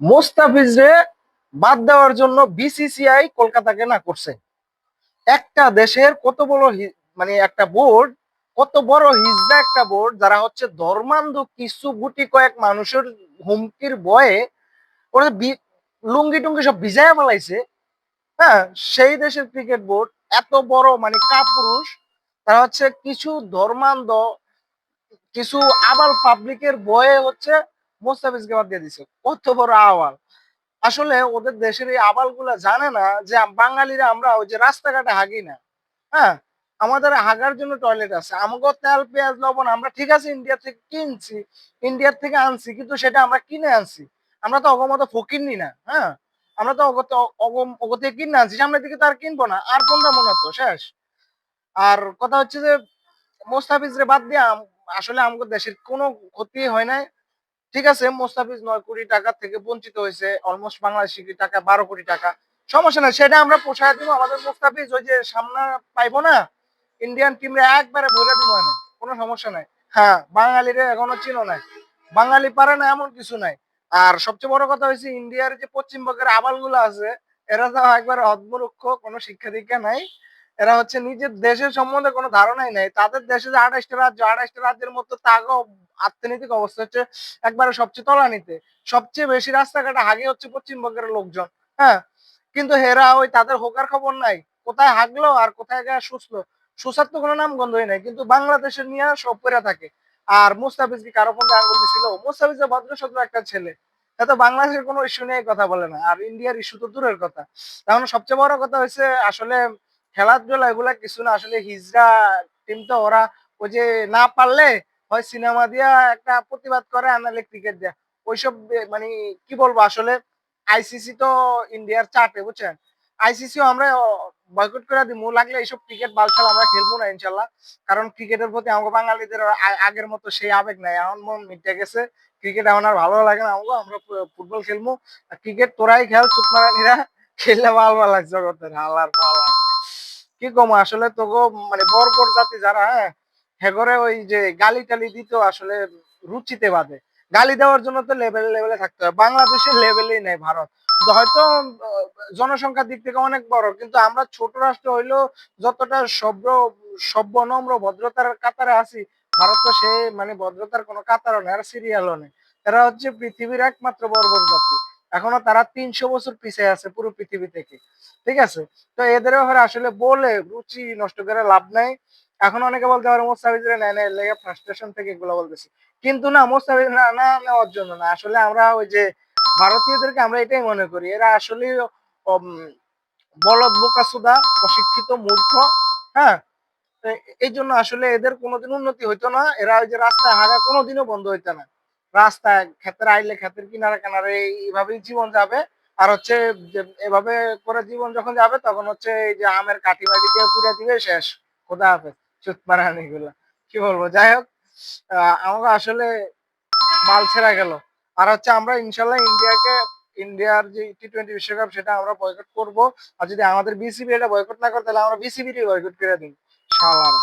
মোস্তাফিজরে বাদ দেওয়ার জন্য বিসিসিআই কলকাতাকে না করছে। একটা দেশের কত বড় মানে একটা বোর্ড, কত বড় হিজড়া একটা বোর্ড, যারা হচ্ছে ধর্মান্ধ কিছু গুটি কয়েক মানুষের হুমকির ভয়ে ওরা লুঙ্গি টুঙ্গি সব ভিজায় ফেলাইছে। হ্যাঁ, সেই দেশের ক্রিকেট বোর্ড এত বড় মানে কাপুরুষ, তারা হচ্ছে কিছু ধর্মান্ধ কিছু আবাল পাবলিকের ভয়ে হচ্ছে মোস্তাফিজকে বাদ দিয়ে দিছে। কত বড় আওয়াল! আসলে ওদের দেশের এই আবাল গুলা জানে না যে বাঙালিরা আমরা ওই যে রাস্তাঘাটে হাগি না। হ্যাঁ, আমাদের হাগার জন্য টয়লেট আছে। আমাকে তেল পেঁয়াজ লবণ আমরা ঠিক আছে ইন্ডিয়া থেকে কিনছি, ইন্ডিয়ার থেকে আনছি, কিন্তু সেটা আমরা কিনে আনছি। আমরা তো অগমত ফকিরনি না। হ্যাঁ, আমরা তো অগতে কিনে আনছি, সামনের দিকে তো আর কিনবো না। আর কোনটা মনে হতো শেষ। আর কথা হচ্ছে যে মোস্তাফিজ রে বাদ দিয়ে আসলে আমাদের দেশের কোনো ক্ষতি হয় নাই। ঠিক আছে, মোস্তাফিজ 9 কোটি টাকা থেকে বঞ্চিত হয়েছে, অলমোস্ট বাংলাদেশি টাকা 12 কোটি টাকা। সমস্যা নাই, সেটা আমরা পোষায় দিব। আমাদের মুস্তাফিজ ওই যে সামনে পাইবো না, ইন্ডিয়ান টিমে একবারে ভরে দিব, না কোনো সমস্যা নাই। হ্যাঁ, বাঙালিরা এখনো চিনো নাই, বাঙালি পারে না এমন কিছু নাই। আর সবচেয়ে বড় কথা হয়েছে ইন্ডিয়ার যে পশ্চিমবঙ্গের আবাল গুলো আছে, এরা তো একবারে হতমূর্খ, কোনো শিক্ষা দীক্ষা নাই। এরা হচ্ছে নিজের দেশের সম্বন্ধে কোনো ধারণাই নাই। তাদের দেশে যে 28টা রাজ্য, 28টা রাজ্যের মধ্যে তাগো অর্থনৈতিক অবস্থা হচ্ছে একবারে সবচেয়ে তলানিতে। সবচেয়ে বেশি রাস্তাঘাটে হাগে হচ্ছে পশ্চিমবঙ্গের লোকজন। হ্যাঁ, কিন্তু হেরা ওই তাদের হোকার খবর নাই, কোথায় হাগলো আর কোথায় গিয়ে শুষলো। শুষার তো কোনো নাম গন্ধই নাই, কিন্তু বাংলাদেশের নিয়ে সব পেরা থাকে। আর মুস্তাফিজ কি কারো ফোনে আঙ্গুল দিছিল? মুস্তাফিজ যে ভদ্র সদ্র একটা ছেলে, এত বাংলাদেশের কোনো ইস্যু নিয়ে কথা বলে না, আর ইন্ডিয়ার ইস্যু তো দূরের কথা। তাহলে সবচেয়ে বড় কথা হচ্ছে আসলে খেলাধুলা এগুলা কিছু না। আসলে হিজড়া টিম তো ওরা ওই যে না পারলে হয় সিনেমা দিয়া একটা প্রতিবাদ করে, আনালে ক্রিকেট দেয়া ওইসব মানে কি বলবো আসলে। আইসিসি তো ইন্ডিয়ার চাপে, বুঝছেন? আইসিসিও আমরা বয়কট করে দিব, লাগলে এইসব ক্রিকেট বালছাল আমরা খেলবো না ইনশাল্লাহ। কারণ ক্রিকেটের প্রতি আমাকে বাঙালিদের আগের মতো সেই আবেগ নাই, এখন মন মিটে গেছে। ক্রিকেট এখন আর ভালো লাগে না আমাকে, আমরা ফুটবল খেলবো। ক্রিকেট তোরাই খেল, চুতমারানিরা খেললে ভালো লাগছে জগতের হালার পালা। কি কম আসলে তো গো, মানে বর্বর জাতি যারা, হ্যাঁ, হেগরে ওই যে গালি টালি দিত আসলে রুচিতে বাদে। গালি দেওয়ার জন্য তো লেভেলে লেভেলে থাকতে হয়, বাংলাদেশের লেভেলেই নেই ভারত। হয়তো জনসংখ্যার দিক থেকে অনেক বড়, কিন্তু আমরা ছোট রাষ্ট্র হইলেও যতটা সভ্য নম্র ভদ্রতার কাতারে আছি, ভারত তো সে মানে ভদ্রতার কোনো কাতারও নেই, আর সিরিয়ালও নেই। এরা হচ্ছে পৃথিবীর একমাত্র বর্বর জাতি। এখনো তারা 300 বছর পিছিয়ে আছে পুরো পৃথিবী থেকে। ঠিক আছে, তো এদের ব্যাপারে আসলে বলে রুচি নষ্ট করে লাভ নাই। এখন অনেকে বলতে পারে মোস্তাফিজরে নেয় না, এর লেগে ফ্রাস্ট্রেশন থেকে এগুলো বলতেছি। কিন্তু না, মোস্তাফিজ না না নেওয়ার জন্য না, আসলে আমরা ওই যে ভারতীয়দেরকে আমরা এটাই মনে করি এরা আসলে বলদ বোকাসুদা, অশিক্ষিত মূর্খ। হ্যাঁ, এই জন্য আসলে এদের কোনোদিন উন্নতি হইতো না। এরা ওই যে রাস্তায় হাগা কোনোদিনও বন্ধ হইতো না। রাস্তায় ক্ষেতের আইলে ক্ষেতের কিনারে কিনারে এইভাবেই জীবন যাবে। আর হচ্ছে যে এভাবে করে জীবন যখন যাবে, তখন হচ্ছে এই যে আমের কাঠি মাটি দিয়ে পুড়ে দিবে, শেষ। খোদা হাফেজ। চুত মারানি গুলা কি বলবো, যাই হোক। আমাকে আসলে মাল ছেড়া গেল। আর হচ্ছে আমরা ইনশাল্লাহ ইন্ডিয়ার যে T20 বিশ্বকাপ সেটা আমরা বয়কট করব। আর যদি আমাদের বিসিবি এটা বয়কট না করে, তাহলে আমরা বিসিবিরই বয়কট করে দিই শালারা।